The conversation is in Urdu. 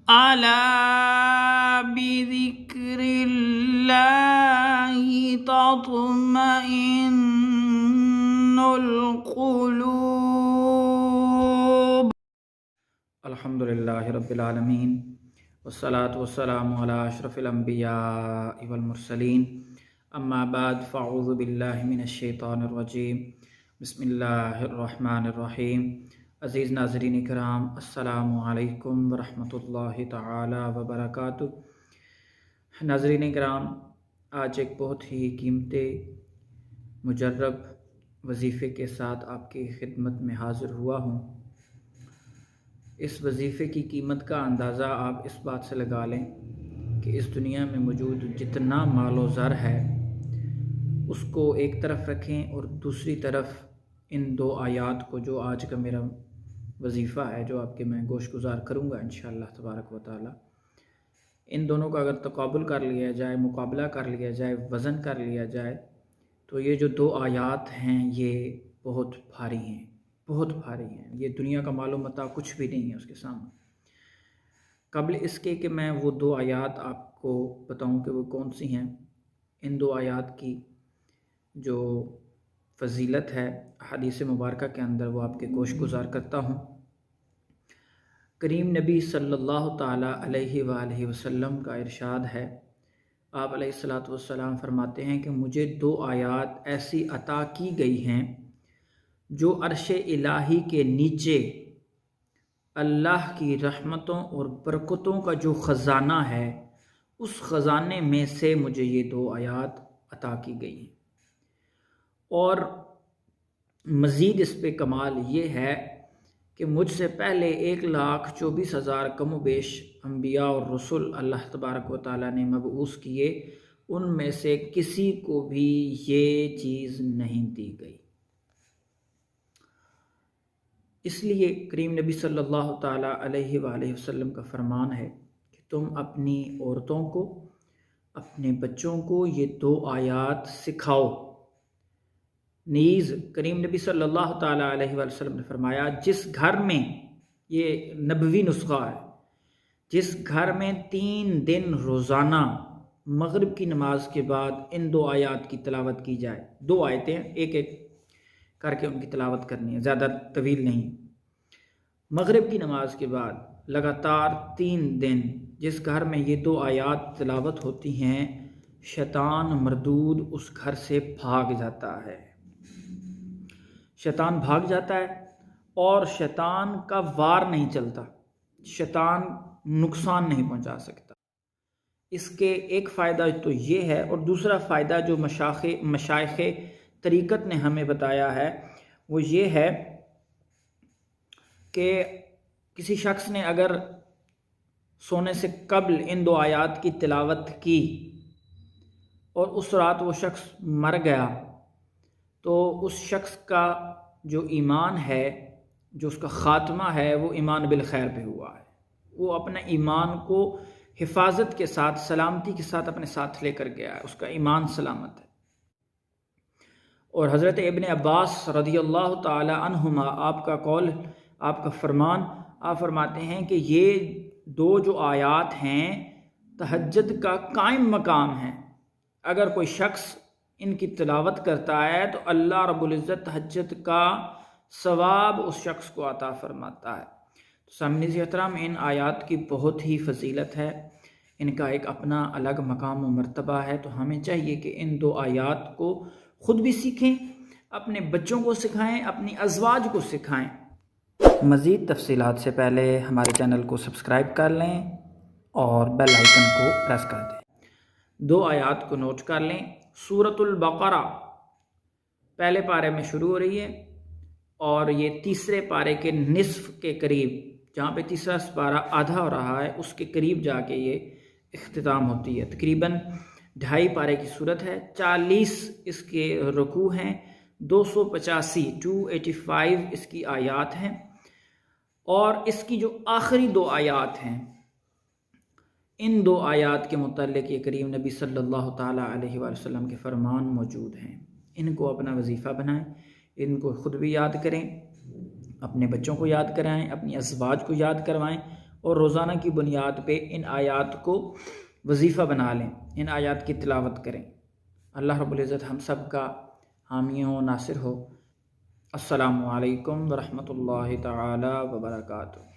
ألا بذكر الله تطمئن القلوب. الحمد للہ رب العالمین والصلاة والسلام علی اشرف الانبیاء والمرسلین اما بعد فاعوذ باللہ من الشیطان الرجیم بسم اللہ الرحمن الرحیم. عزیز ناظرین کرام، السلام علیکم ورحمۃ اللہ تعالی وبرکاتہ. ناظرین کرام، آج ایک بہت ہی قیمتی مجرب وظیفے کے ساتھ آپ کی خدمت میں حاضر ہوا ہوں. اس وظیفے کی قیمت کا اندازہ آپ اس بات سے لگا لیں کہ اس دنیا میں موجود جتنا مال و زر ہے اس کو ایک طرف رکھیں اور دوسری طرف ان دو آیات کو، جو آج کا میرا وظیفہ ہے، جو آپ کے میں گوش گزار کروں گا انشاءاللہ تبارک و تعالی، ان دونوں کا اگر تقابل کر لیا جائے، مقابلہ کر لیا جائے، وزن کر لیا جائے، تو یہ جو دو آیات ہیں یہ بہت بھاری ہیں، بہت بھاری ہیں. یہ دنیا کا مال و متاع کچھ بھی نہیں ہے اس کے سامنے. قبل اس کے کہ میں وہ دو آیات آپ کو بتاؤں کہ وہ کون سی ہیں، ان دو آیات کی جو فضیلت ہے حدیث مبارکہ کے اندر وہ آپ کے گوش گزار کرتا ہوں. کریم نبی صلی اللہ تعالیٰ علیہ وآلہ وسلم کا ارشاد ہے، آپ علیہ الصلاۃ والسلام فرماتے ہیں کہ مجھے دو آیات ایسی عطا کی گئی ہیں جو عرش الہی کے نیچے اللہ کی رحمتوں اور برکتوں کا جو خزانہ ہے، اس خزانے میں سے مجھے یہ دو آیات عطا کی گئی ہیں. اور مزید اس پہ کمال یہ ہے کہ مجھ سے پہلے 1,24,000 کم و بیش انبیاء اور رسول اللہ تبارک و تعالیٰ نے مبعوث کیے، ان میں سے کسی کو بھی یہ چیز نہیں دی گئی. اس لیے کریم نبی صلی اللہ تعالیٰ علیہ وآلہ وسلم کا فرمان ہے کہ تم اپنی عورتوں کو، اپنے بچوں کو یہ دو آیات سکھاؤ. نیز کریم نبی صلی اللہ تعالیٰ علیہ وآلہ وسلم نے فرمایا، جس گھر میں، یہ نبوی نسخہ ہے، جس گھر میں 3 دن روزانہ مغرب کی نماز کے بعد ان دو آیات کی تلاوت کی جائے، دو آیتیں ایک ایک کر کے ان کی تلاوت کرنی ہے، زیادہ طویل نہیں. مغرب کی نماز کے بعد لگاتار 3 دن جس گھر میں یہ دو آیات تلاوت ہوتی ہیں، شیطان مردود اس گھر سے بھاگ جاتا ہے. شیطان بھاگ جاتا ہے اور شیطان کا وار نہیں چلتا، شیطان نقصان نہیں پہنچا سکتا. اس کے ایک فائدہ تو یہ ہے، اور دوسرا فائدہ جو مشائخ طریقت نے ہمیں بتایا ہے وہ یہ ہے کہ کسی شخص نے اگر سونے سے قبل ان دو آیات کی تلاوت کی اور اس رات وہ شخص مر گیا، تو اس شخص کا جو ایمان ہے، جو اس کا خاتمہ ہے، وہ ایمان بالخیر پہ ہوا ہے. وہ اپنے ایمان کو حفاظت کے ساتھ، سلامتی کے ساتھ اپنے ساتھ لے کر گیا ہے، اس کا ایمان سلامت ہے. اور حضرت ابن عباس رضی اللہ تعالی عنہما، آپ کا قول، آپ کا فرمان، آپ فرماتے ہیں کہ یہ دو جو آیات ہیں تہجد کا قائم مقام ہے. اگر کوئی شخص ان کی تلاوت کرتا ہے تو اللہ رب العزت تہجد کا ثواب اس شخص کو عطا فرماتا ہے. سامعین احترام، ان آیات کی بہت ہی فضیلت ہے، ان کا ایک اپنا الگ مقام و مرتبہ ہے. تو ہمیں چاہیے کہ ان دو آیات کو خود بھی سیکھیں، اپنے بچوں کو سکھائیں، اپنی ازواج کو سکھائیں. مزید تفصیلات سے پہلے ہمارے چینل کو سبسکرائب کر لیں اور بیل آئیکن کو پریس کر دیں. دو آیات کو نوٹ کر لیں. سورۃ البقرہ پہلے پارے میں شروع ہو رہی ہے اور یہ تیسرے پارے کے نصف کے قریب، جہاں پہ تیسرا پارہ آدھا ہو رہا ہے، اس کے قریب جا کے یہ اختتام ہوتی ہے. تقریباً 2.5 پارے کی صورت ہے. 40 اس کے رکوع ہیں، 285 اس کی آیات ہیں، اور اس کی جو آخری دو آیات ہیں، ان دو آیات کے متعلق یہ کریم نبی صلی اللہ تعالیٰ علیہ وآلہ وسلم کے فرمان موجود ہیں. ان کو اپنا وظیفہ بنائیں، ان کو خود بھی یاد کریں، اپنے بچوں کو یاد کرائیں، اپنی ازواج کو یاد کروائیں، اور روزانہ کی بنیاد پہ ان آیات کو وظیفہ بنا لیں، ان آیات کی تلاوت کریں۔ اللہ رب العزت ہم سب کا حامی ہو، ناصر ہو۔ السلام علیکم ورحمۃ اللہ تعالی وبرکاتہ۔